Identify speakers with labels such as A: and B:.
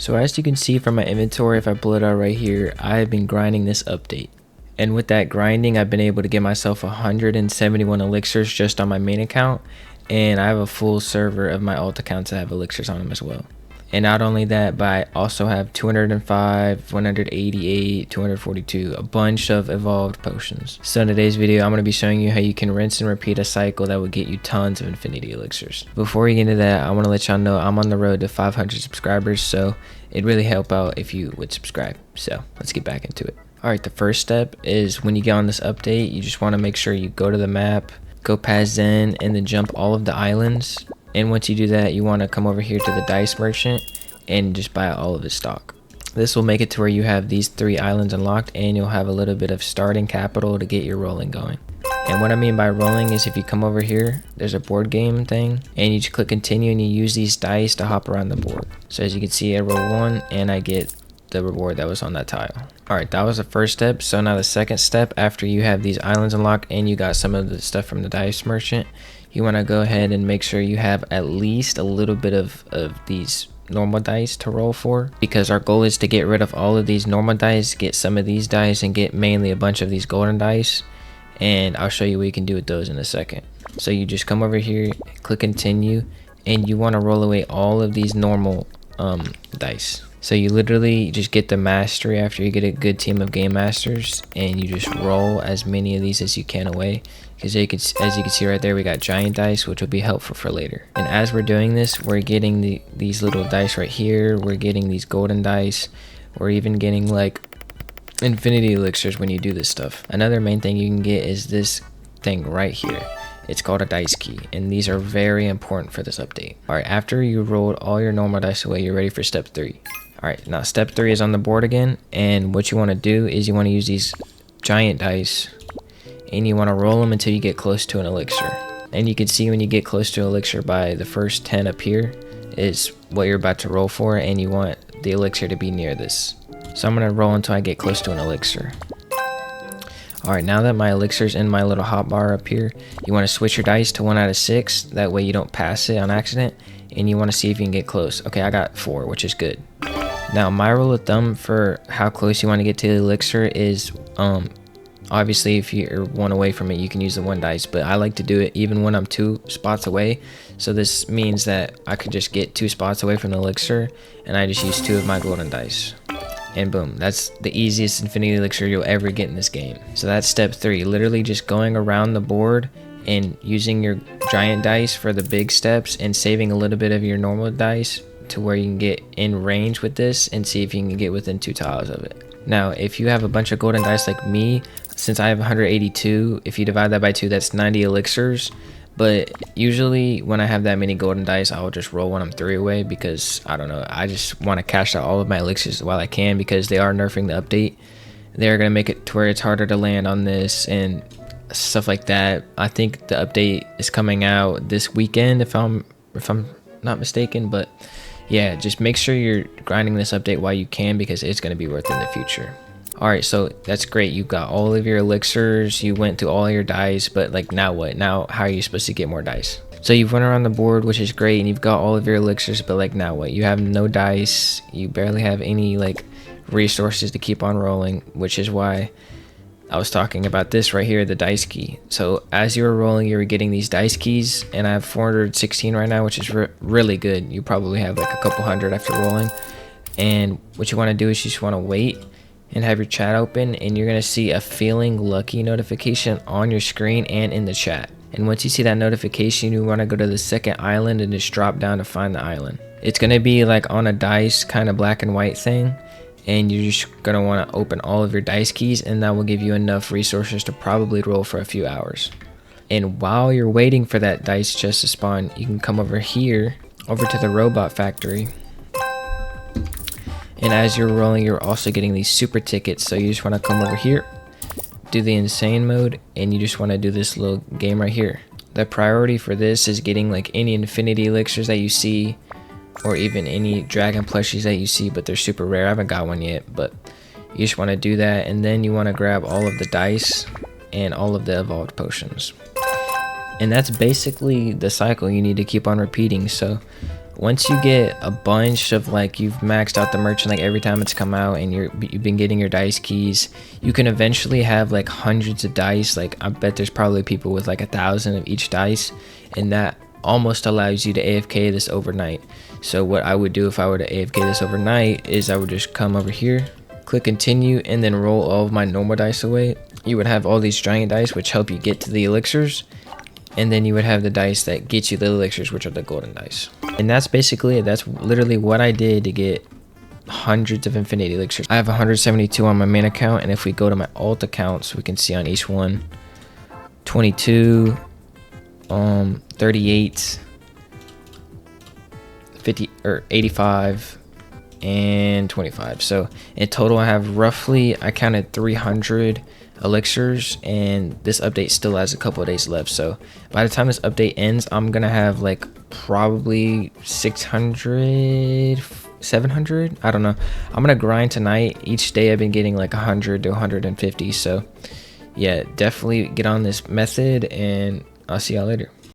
A: So as you can see from my inventory, if I pull it out right here, I have been grinding this update. And with that grinding, I've been able to get myself 171 elixirs just on my main account. And I have a full server of my alt accounts that have elixirs on them as well. And not only that, but I also have 205, 188, 242, a bunch of evolved potions. So in today's video, I'm going to be showing you how you can rinse and repeat a cycle that will get you tons of infinity elixirs. Before we get into that, I want to let y'all know I'm on the road to 500 subscribers, so it'd really help out if you would subscribe. So let's get back into it. Alright, the first step is when you get on this update, you just want to make sure you go to the map, go past Zen, and then jump all of the islands. And once you do that, you want to come over here to the dice merchant and just buy all of his stock. This will make it to where you have these 3 islands unlocked, and you'll have a little bit of starting capital to get your rolling going. And what I mean by rolling is if you come over here, there's a board game thing, and you just click continue and you use these dice to hop around the board. So as you can see, I roll 1 and I get the reward that was on that tile. Alright, that was the first step. So now the second step, after you have these islands unlocked and you got some of the stuff from the dice merchant, you want to go ahead and make sure you have at least a little bit of these normal dice to roll for, because our goal is to get rid of all of these normal dice, get some of these dice, and get mainly a bunch of these golden dice. And I'll show you what you can do with those in a second. So you just come over here, click continue, and you want to roll away all of these normal dice. So you literally just get the mastery after you get a good team of game masters, and you just roll as many of these as you can away. Because as you can see right there, we got giant dice, which will be helpful for later. And as we're doing this, we're getting these little dice right here. We're getting these golden dice. We're even getting like infinity elixirs when you do this stuff. Another main thing you can get is this thing right here. It's called a dice key, and these are very important for this update. Alright, after you rolled all your normal dice away, you're ready for step 3. Alright, now step 3 is on the board again, and what you want to do is you want to use these giant dice, and you want to roll them until you get close to an elixir. And you can see when you get close to elixir by the first 10 up here is what you're about to roll for, and you want the elixir to be near this. So I'm going to roll until I get close to an elixir. Alright, now that my elixir's in my little hotbar up here, you want to switch your dice to 1 out of 6, that way you don't pass it on accident, and you want to see if you can get close. Okay, I got 4, which is good. Now my rule of thumb for how close you want to get to the elixir is, obviously if you're 1 away from it, you can use the 1 dice, but I like to do it even when I'm 2 spots away. So this means that I could just get 2 spots away from the elixir, and I just use 2 of my golden dice. And boom, that's the easiest infinity elixir you'll ever get in this game. So that's step 3, literally just going around the board and using your giant dice for the big steps and saving a little bit of your normal dice to where you can get in range with this and see if you can get within 2 tiles of it. Now, if you have a bunch of golden dice like me, since I have 182, if you divide that by 2, that's 90 elixirs. But usually when I have that many golden dice, I'll just roll when I'm 3 away, because I don't know, I just want to cash out all of my elixirs while I can, because they are nerfing the update. They're going to make it to where it's harder to land on this and stuff like that. I think the update is coming out this weekend if I'm not mistaken, but yeah, just make sure you're grinding this update while you can, because it's going to be worth it in the future. Alright, so that's great. You got all of your elixirs, you went through all your dice, but like now what? Now how are you supposed to get more dice? So you've went around the board, which is great, and you've got all of your elixirs, but like now what? You have no dice, you barely have any like resources to keep on rolling, which is why I was talking about this right here, the dice key. So as you were rolling, you were getting these dice keys, and I have 416 right now, which is really good. You probably have like a couple hundred after rolling. And what you want to do is you just want to wait and have your chat open, and you're going to see a feeling lucky notification on your screen and in the chat. And once you see that notification, you want to go to the second island and just drop down to find the island. It's going to be like on a dice kind of black and white thing, and you're just going to want to open all of your dice keys, and that will give you enough resources to probably roll for a few hours. And while you're waiting for that dice chest to spawn, you can come over here, over to the robot factory. And as you're rolling, you're also getting these super tickets. So you just want to come over here, do the insane mode, and you just want to do this little game right here. The priority for this is getting like any infinity elixirs that you see, or even any dragon plushies that you see, but they're super rare. I haven't got one yet, but you just want to do that, and then you want to grab all of the dice and all of the evolved potions. And that's basically the cycle you need to keep on repeating. So Once you get a bunch of, like, you've maxed out the merchant like every time it's come out, and you've been getting your dice keys, you can eventually have like hundreds of dice. Like, I bet there's probably people with like 1,000 of each dice, and that almost allows you to AFK this overnight. So what I would do if I were to AFK this overnight is I would just come over here, click continue, and then roll all of my normal dice away. You would have all these giant dice which help you get to the elixirs, and then you would have the dice that get you the elixirs, which are the golden dice. And that's basically it. That's literally what I did to get hundreds of infinity elixirs. I have 172 on my main account, and if we go to my alt accounts, we can see on each one 22, 38, 50 or 85, and 25. So in total I have roughly, I counted 300 elixirs, and this update still has a couple of days left. So by the time this update ends, I'm gonna have like probably 600, 700, I don't know. I'm gonna grind tonight. Each day I've been getting like 100 to 150. So yeah, definitely get on this method, and I'll see y'all later.